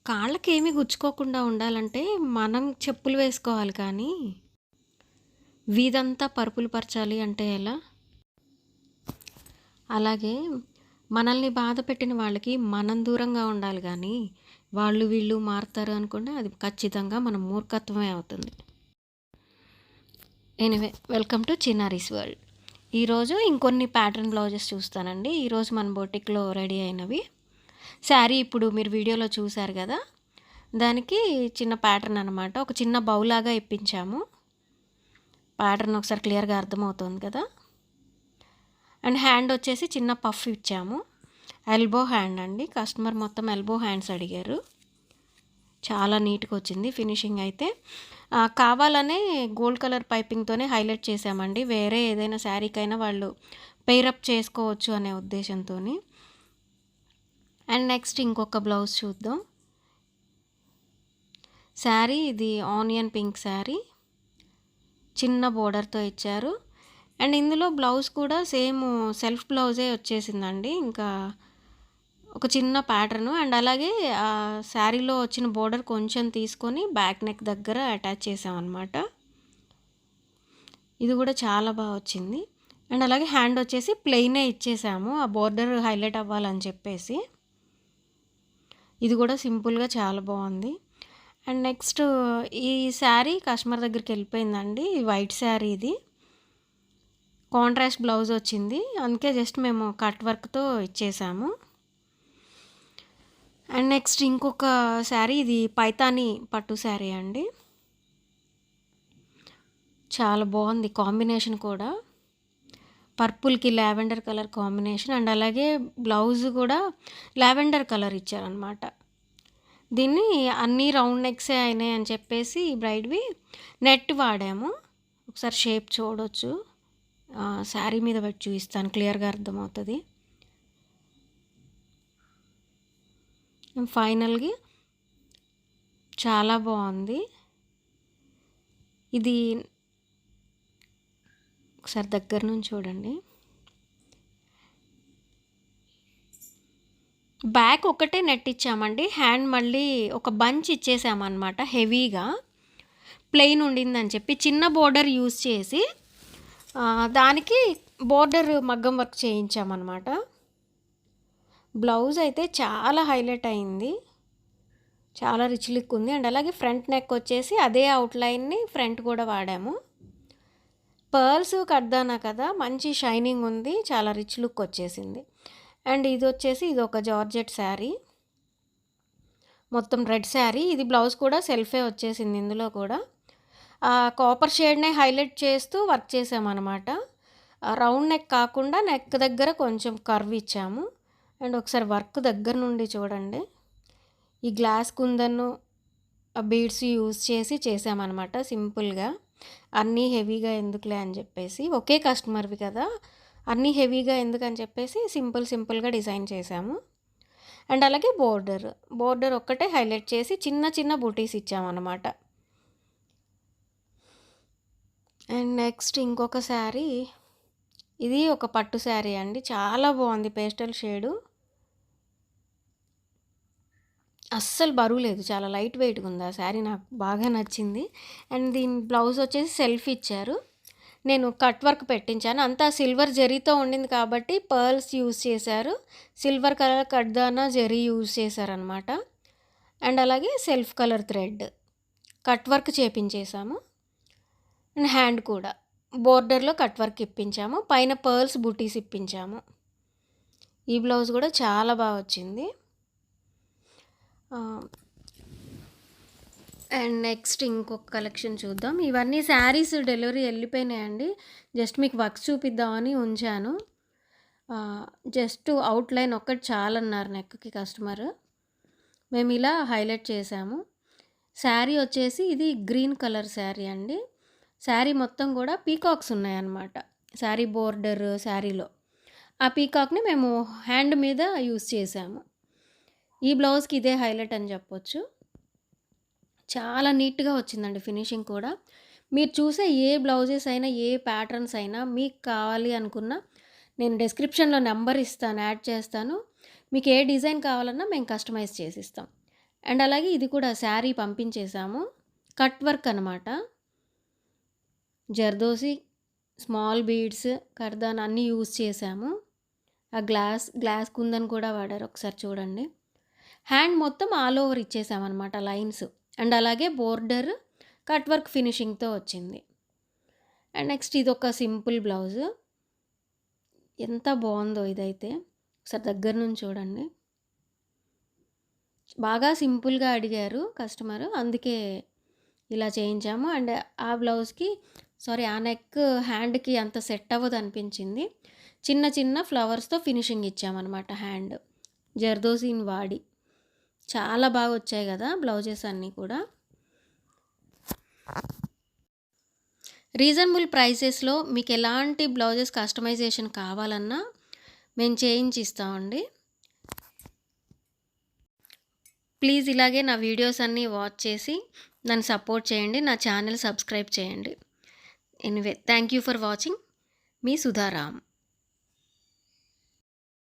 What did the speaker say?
కాళ్ళకేమి గుచ్చుకోకుండా ఉండాలంటే, మనం చెప్పులు వేసుకోవాలి కానీ, వీధంతా పరుపులు పరచాలి అంటే ఎలా? అలాగే మనల్ని బాధపెట్టిన వాళ్ళకి మనం దూరంగా ఉండాలి గానీ, వాళ్ళు వీళ్ళు మారతారు అనుకుంటే అది ఖచ్చితంగా మన మూర్ఖత్వమే అవుతుంది. Anyway welcome to Chinnari's world. ఈరోజు ఇంకొన్ని ప్యాటర్న్ బ్లౌజెస్ చూస్తానండి. ఈరోజు మన బొటిక్‌లో రెడీ అయినవి. శారీ ఇప్పుడు మీరు వీడియోలో చూసారు గదా! దానికి చిన్న ప్యాటర్న్ అనమాట. ఒక చిన్న బౌలాగా ఇప్పించాము. ప్యాటర్న్ ఒకసారి క్లియర్‌గా అర్థమవుతుంది కదా! అండ్ హ్యాండ్ వచ్చేసి చిన్న పఫ్ ఇచ్చాము. ఎల్బో హ్యాండ్ అండి. కస్టమర్ మొత్తం ఎల్బో హ్యాండ్స్ అడిగారు. చాలా నీట్‌గా వచ్చింది ఫినిషింగ్ అయితే. కావాలనే గోల్డ్ కలర్ పైపింగ్‌తోనే హైలైట్ చేశామండి. వేరే ఏదైనా శారీకైనా వాళ్ళు పెయిరప్ చేసుకోవచ్చు అనే ఉద్దేశంతోని. అండ్ నెక్స్ట్ ఇంకొక బ్లౌజ్ చూద్దాం. శారీ ఇది ఆనియన్ పింక్ శారీ. చిన్న బోర్డర్‌తో ఇచ్చారు. అండ్ ఇందులో బ్లౌజ్ కూడా సేమ్ సెల్ఫ్ బ్లౌజే వచ్చేసిందండి. ఇంకా ఒక చిన్న ప్యాటర్ను అండ్ అలాగే శారీలో వచ్చిన బోర్డర్ కొంచెం తీసుకొని బ్యాక్ నెక్ దగ్గర అటాచ్ చేసామన్నమాట. ఇది కూడా చాలా బాగా వచ్చింది. అండ్ అలాగే హ్యాండ్ వచ్చేసి ప్లెయినే ఇచ్చేసాము. ఆ బోర్డర్ హైలైట్ అవ్వాలని చెప్పేసి. ఇది కూడా సింపుల్‌గా చాలా బాగుంది. అండ్ నెక్స్ట్ ఈ శారీ కస్టమర్ దగ్గరికి వెళ్ళిపోయిందండి. వైట్ శారీ ఇది. కాంట్రాస్ట్ బ్లౌజ్ వచ్చింది. అందుకే జస్ట్ మేము కట్ వర్క్‌తో ఇచ్చేసాము. అండ్ నెక్స్ట్ ఇంకొక శారీ ఇది పైతాని పట్టు శారీ అండి. చాలా బాగుంది కాంబినేషన్ కూడా. పర్పుల్‌కి లావెండర్ కలర్ కాంబినేషన్ అండ్ అలాగే బ్లౌజ్ కూడా లావెండర్ కలర్ ఇచ్చారనమాట. దీన్ని అన్నీ రౌండ్ నెక్సే అయినాయి అని చెప్పేసి బ్రైడ్‌వి నెట్ వాడాము. ఒకసారి షేప్ చూడొచ్చు. శారీ మీద పెట్టి చూపిస్తాను క్లియర్‌గా అర్థమవుతుంది. ఫైనల్‌గా చాలా బాగుంది. ఇది ఒకసారి దగ్గర నుంచి చూడండి. బ్యాక్ ఒకటే నెట్ ఇచ్చామండి. హ్యాండ్ మళ్ళీ ఒక బంచ్ ఇచ్చేసామన్నమాట హెవీగా. ప్లెయిన్ ఉండిందని చెప్పి చిన్న బోర్డర్ యూజ్ చేసి దానికి బోర్డర్ మగ్గం వర్క్ చేయించామన్నమాట. బ్లౌజ్ అయితే చాలా హైలైట్ అయింది. చాలా రిచ్ లుక్ ఉంది. అండ్ అలాగే ఫ్రంట్ నెక్ వచ్చేసి అదే అవుట్లైన్ని ఫ్రంట్ కూడా వాడాము. పర్ల్స్ కడ్దానా కదా, మంచి షైనింగ్ ఉంది. చాలా రిచ్ లుక్ వచ్చేసింది. అండ్ ఇది వచ్చేసి ఇది ఒక జార్జెట్ శారీ. మొత్తం రెడ్ శారీ. ఇది బ్లౌజ్ కూడా సెల్ఫే వచ్చేసింది ఇందులో కూడా. కాపర్ షేడ్నే హైలైట్ చేస్తూ వర్క్ చేసామన్నమాట. రౌండ్ నెక్ కాకుండా నెక్ దగ్గర కొంచెం కర్వ్ ఇచ్చాము. అండ్ ఒకసారి వర్క్ దగ్గర నుండి చూడండి. ఈ గ్లాస్ కుందన్ను బీడ్స్ యూజ్ చేసి చేసామన్నమాట సింపుల్గా. అన్నీ హెవీగా ఎందుకులే అని చెప్పేసి, ఒకే కస్టమర్వి కదా, అన్నీ హెవీగా ఎందుకని చెప్పేసి సింపుల్గా డిజైన్ చేసాము. అండ్ అలాగే బోర్డర్ ఒక్కటే హైలైట్ చేసి చిన్న చిన్న బూటీస్ ఇచ్చామన్నమాట. అండ్ నెక్స్ట్ ఇంకొక శారీ. ఇది ఒక పట్టు శారీ అండి. చాలా బాగుంది. Pastel shade. అస్సలు బరువు లేదు. చాలా లైట్ వెయిట్‌గా ఉంది. ఆ శారీ నాకు బాగా నచ్చింది. అండ్ దీని బ్లౌజ్ వచ్చేసి సెల్ఫ్ ఇచ్చారు. నేను కట్ వర్క్ పెట్టించాను. అంతా సిల్వర్ జరీతో ఉండింది కాబట్టి పర్ల్స్ యూజ్ చేశారు. సిల్వర్ కలర్ కడ్దానా జరీ యూజ్ చేశారనమాట. అండ్ అలాగే self colour thread cut work చేపించేసాము. అండ్ హ్యాండ్ కూడా బోర్డర్లో కట్ వర్క్ ఇప్పించాము. పైన పర్ల్స్ బూటీస్ ఇప్పించాము. ఈ బ్లౌజ్ కూడా చాలా బాగా వచ్చింది. అండ్ నెక్స్ట్ ఇంకొక కలెక్షన్ చూద్దాం. ఇవన్నీ శారీస్ డెలివరీ వెళ్ళిపోయినాయండి. జస్ట్ మీకు వర్క్స్ చూపిద్దామని ఉంచాను. జస్ట్ అవుట్లైన్ ఒక్కటి చాలన్నారు నెక్కి కస్టమర్. మేము ఇలా హైలైట్ చేసాము. శారీ వచ్చేసి ఇది గ్రీన్ కలర్ శారీ అండి. శారీ మొత్తం కూడా పీకాక్స్ ఉన్నాయన్నమాట. శారీ బోర్డర్ శారీలో ఆ పీకాక్ని మేము హ్యాండ్ మీద యూజ్ చేసాము. ఈ బ్లౌజ్కి ఇదే హైలైట్ అని చెప్పొచ్చు. చాలా నీట్‌గా వచ్చిందండి ఫినిషింగ్ కూడా. మీరు చూసే ఏ బ్లౌజెస్ అయినా, ఏ ప్యాటర్న్స్ అయినా మీకు కావాలి అనుకున్నా నేను డిస్క్రిప్షన్‌లో నంబర్ ఇస్తాను, యాడ్ చేస్తాను. మీకు ఏ డిజైన్ కావాలన్నా మేము కస్టమైజ్ చేసిస్తాం. అండ్ అలాగే ఇది కూడా శారీ పంపించేసాము. కట్ వర్క్ అనమాట. జర్దోసి, స్మాల్ బీడ్స్, కర్దాన్ అన్నీ యూజ్ చేసాము. ఆ గ్లాస్ కుందన్ కూడా వాడారు, ఒకసారి చూడండి. హ్యాండ్ మొత్తం ఆల్ ఓవర్ ఇచ్చేసామన్నమాట లైన్స్. అండ్ అలాగే బోర్డర్ కట్ వర్క్ ఫినిషింగ్తో వచ్చింది. అండ్ నెక్స్ట్ ఇది ఒక సింపుల్ బ్లౌజ్. ఎంత బాగుందో ఇదైతే, ఒకసారి దగ్గర నుంచి చూడండి. బాగా సింపుల్గా అడిగారు కస్టమర్, అందుకే ఇలా చేయించాము. అండ్ ఆ బ్లౌజ్కి ఆ నెక్ హ్యాండ్కి అంత సెట్ అవ్వదు అనిపించింది. చిన్న చిన్న ఫ్లవర్స్తో ఫినిషింగ్ ఇచ్చామన్నమాట హ్యాండ్, జర్దోసీని వాడి. చాలా బాగా వచ్చాయి కదా బ్లౌజెస్ అన్నీ కూడా. రీజనబుల్ ప్రైసెస్లో మీకు ఎలాంటి బ్లౌజెస్ కస్టమైజేషన్ కావాలన్నా మేము చేయించి ఇస్తామండి. ప్లీజ్ ఇలాగే నా వీడియోస్ అన్నీ వాచ్ చేసి నన్ను సపోర్ట్ చేయండి. నా ఛానల్ సబ్స్క్రైబ్ చేయండి. Anyway, thank you for watching. మీ సుధారామ్.